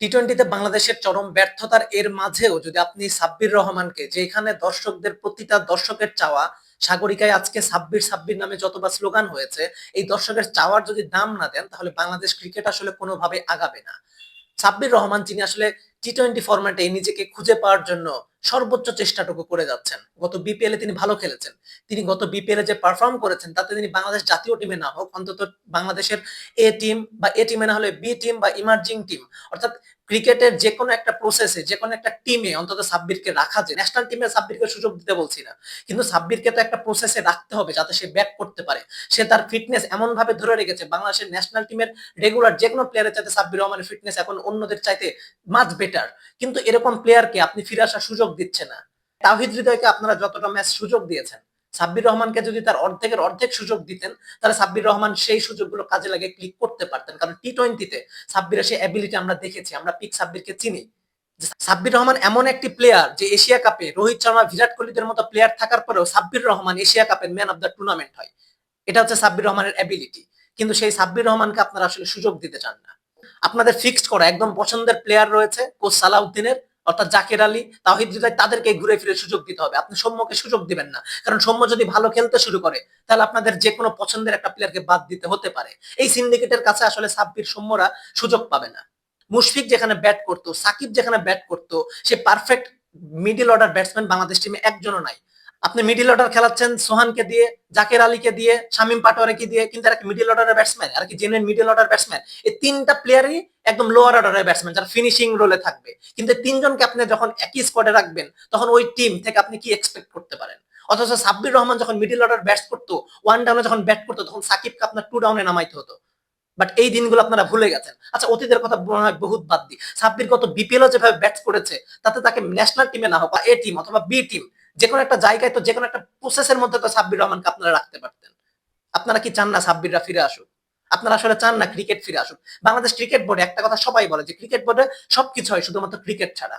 টি-টোয়েন্টিতে বাংলাদেশের চরম ব্যর্থতার এর মাঝেও যদি আপনি সাব্বির রহমানকে, যেখানে দর্শকদের প্রতিটা দর্শকের চাওয়া, সাগরিকায় আজকে সাব্বির সাব্বির নামে যতবার স্লোগান হয়েছে, এই দর্শকের চাওয়ার যদি দাম না দেন, তাহলে বাংলাদেশ ক্রিকেট আসলে কোনোভাবে আগাবে না। সাব্বির রহমান যিনি আসলে টি-টোয়েন্টি ফরম্যাটে নিজেকে খুঁজে পাওয়ার জন্য সর্বোচ্চ চেষ্টাটুকু করে যাচ্ছেন। গত বিপিএল এ তিনি ভালো খেলেছেন। তিনি গত বিপিএল এ যে পারফর্ম করেছেন, তাতে তিনি বাংলাদেশ জাতীয় টিমে না হোক, অন্তত বাংলাদেশের এ টিম বা এ টিমে না হলে বি টিম বা ইমার্জিং টিম, অর্থাৎ ক্রিকেটের যে কোনো একটা প্রসেসে, যে কোনো একটা টিমে অন্তত সাব্বিরকে রাখা যায়। ন্যাশনাল টিমে সাব্বিরকে সুযোগ দিতে বলছি না, কিন্তু সাব্বিরকে তো একটা প্রসেসে রাখতে হবে যাতে সে ব্যাক করতে পারে। সে তার ফিটনেস এমন ভাবে ধরে রেখেছে, বাংলাদেশের ন্যাশনাল টিমের রেগুলার যে কোনো প্লেয়ারের চাইতে সাব্বির রহমানের ফিটনেস এখন অন্যদের চাইতে মাচ বেটার। কিন্তু এরকম প্লেয়ারকে আপনি ফিরে আসার সুযোগ দিচ্ছে না। তাওহিদ হৃদয়কে আপনারা যতটা ম্যাচ সুযোগ দিয়েছেন, সাব্বির রহমানকে যদি তার অর্ধেকের অর্ধেক সুযোগ দিতেন, তাহলে সাব্বির রহমান সেই সুযোগগুলো কাজে লাগিয়ে ক্লিক করতে পারতেন। কারণ টি-টোয়েন্টিতে সাব্বিরের সেই অ্যাবিলিটি আমরা দেখেছি, আমরা পিক সাব্বিরকে চিনি। সাব্বির রহমান এমন একটি প্লেয়ার যে এশিয়া কাপে রোহিত শর্মা, বিরাট কোহলিদের মতো প্লেয়ার থাকার পরেও সাব্বির রহমান এশিয়া কাপের ম্যান অফ দ্য টুর্নামেন্ট হয়। এটা হচ্ছে সাব্বির রহমানের অ্যাবিলিটি। কিন্তু সেই সাব্বির রহমানকে আপনারা আসলে সুযোগ দিতে চান না। আপনাদের ফিক্সড করা একদম পছন্দের প্লেয়ার রয়েছে কোচ সালাউদ্দিনের, অর্থাৎ জাকের আলী, তাওহিদ হৃদয়, তাদেরকে ঘুরে ফিরে সুযোগ দিতে হবে। আপনি সৌম্যকে সুযোগ দিবেন না, কারণ সৌম্য যদি ভালো খেলতে শুরু করে, তাহলে আপনাদের যে কোনো পছন্দের একটা প্লেয়ারকে বাদ দিতে হতে পারে। এই সিন্ডিকেটের কাছে আসলে সাব্বির সৌম্যরা সুযোগ পাবে না। মুশফিক যেখানে ব্যাট করতো, সাকিব যেখানে ব্যাট করতো, সে perfect middle order batsman Bangladesh টিমে একজনও নাই। আপনি মিডল অর্ডার খেলাচ্ছেন সোহানকে দিয়ে, জাকের আলীকে দিয়ে, শামীম পাটোয়ারিকে দিয়ে, কিন্তু এরা কি মিডল অর্ডারের ব্যাটসম্যান? আর কি জেনুইন মিডল অর্ডার ব্যাটসম্যান? এই তিনটা প্লেয়ারই একদম লোয়ার অর্ডারের ব্যাটসম্যান, যারা ফিনিশিং রোলে থাকবে। কিন্তু তিনজনকে আপনি যখন একই স্কোয়াডে রাখবেন, তখন ওই টিম থেকে আপনি কি এক্সপেক্ট করতে পারেন? অথচ সাব্বির রহমান যখন মিডল অর্ডার ব্যাটস করতো, ওয়ান ডাউনে যখন ব্যাট করতো, তখন সাকিবকে আপনার টু ডাউনে নামাইতে হতো। বাট এই দিনগুলো আপনারা ভুলে গেছেন। আচ্ছা, অতীতের কথা বহুত বাদ দিই, সাব্বির গত বিপিএল যেভাবে ব্যাটস করেছে, তাতে তাকে ন্যাশনাল টিমে না হোক বা এ টিম অথবা বি টিম, যে কোনো একটা জায়গায় তো, যে কোনো একটা প্রসেসের মধ্যে তো সাব্বির রহমানকে আপনারা রাখতে পারতেন। আপনারা কি চান না সাব্বিররা ফিরে আসুক? আপনারা আসলে চান না ক্রিকেট ফিরে আসুক? বাংলাদেশ ক্রিকেট বোর্ডে একটা কথা সবাই বলে, যে ক্রিকেট বোর্ডে সবকিছু হয় শুধুমাত্র ক্রিকেট ছাড়া।